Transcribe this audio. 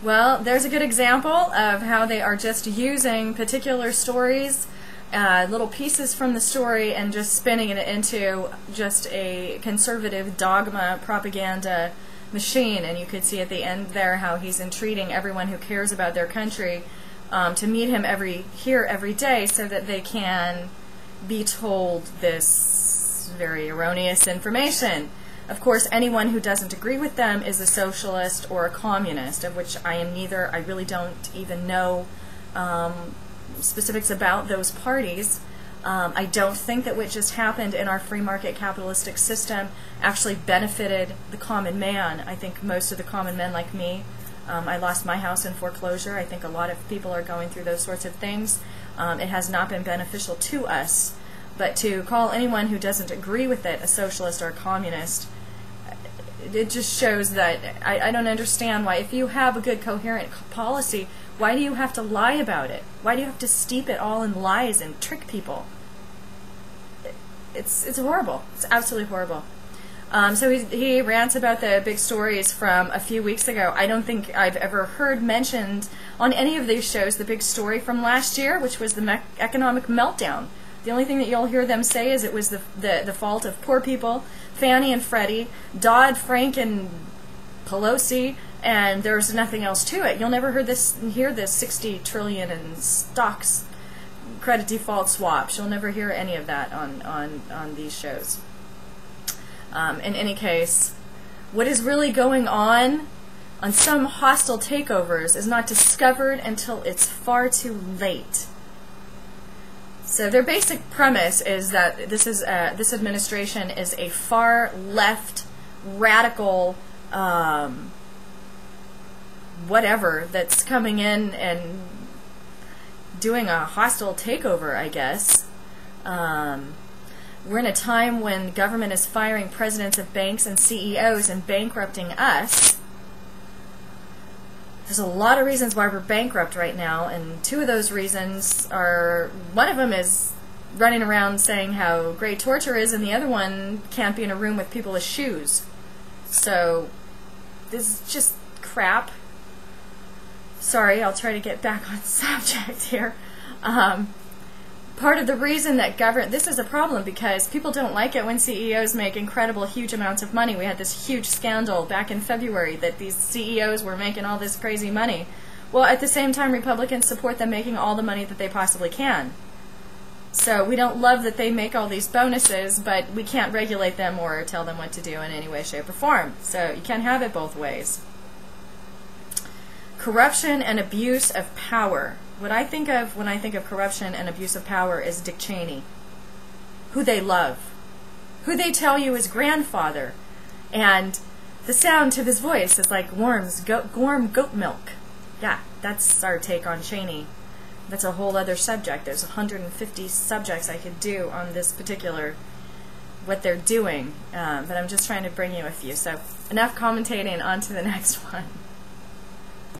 Well, there's a good example of how they are just using particular stories, little pieces from the story, and just spinning it into just a conservative dogma propaganda machine. And you could see at the end there how he's entreating everyone who cares about their country to meet him here every day so that they can be told this very erroneous information. Of course, anyone who doesn't agree with them is a socialist or a communist, of which I am neither. I really don't even know specifics about those parties. I don't think that what just happened in our free market capitalistic system actually benefited the common man. I think most of the common men like me, I lost my house in foreclosure. I think a lot of people are going through those sorts of things. It has not been beneficial to us. But to call anyone who doesn't agree with it a socialist or a communist, it just shows that I don't understand why, if you have a good coherent policy, why do you have to lie about it? Why do you have to steep it all in lies and trick people? It's horrible. It's absolutely horrible. So he rants about the big stories from a few weeks ago. I don't think I've ever heard mentioned on any of these shows the big story from last year, which was the economic meltdown. The only thing that you'll hear them say is it was the fault of poor people, Fannie and Freddie, Dodd-Frank and Pelosi, and there's nothing else to it. You'll never hear this $60 trillion in stocks, credit default swaps. You'll never hear any of that on these shows. In any case, what is really going on some hostile takeovers is not discovered until it's far too late. So their basic premise is that this administration is a far left, radical, whatever that's coming in and doing a hostile takeover, I guess. We're in a time when government is firing presidents of banks and CEOs and bankrupting us. There's a lot of reasons why we're bankrupt right now, and two of those reasons are, one of them is running around saying how great torture is, and the other one can't be in a room with people with shoes. So this is just crap. Sorry, I'll try to get back on subject here. Part of the reason that this is a problem because people don't like it when CEOs make incredible, huge amounts of money. We had this huge scandal back in February that these CEOs were making all this crazy money. Well, at the same time, Republicans support them making all the money that they possibly can. So we don't love that they make all these bonuses, but we can't regulate them or tell them what to do in any way, shape, or form. So you can't have it both ways. Corruption and abuse of power. What I think of when I think of corruption and abuse of power is Dick Cheney, who they love, who they tell you is grandfather, and the sound to his voice is like warm goat milk. Yeah, that's our take on Cheney. That's a whole other subject. There's 150 subjects I could do on this particular, what they're doing, but I'm just trying to bring you a few. So enough commentating, on to the next one.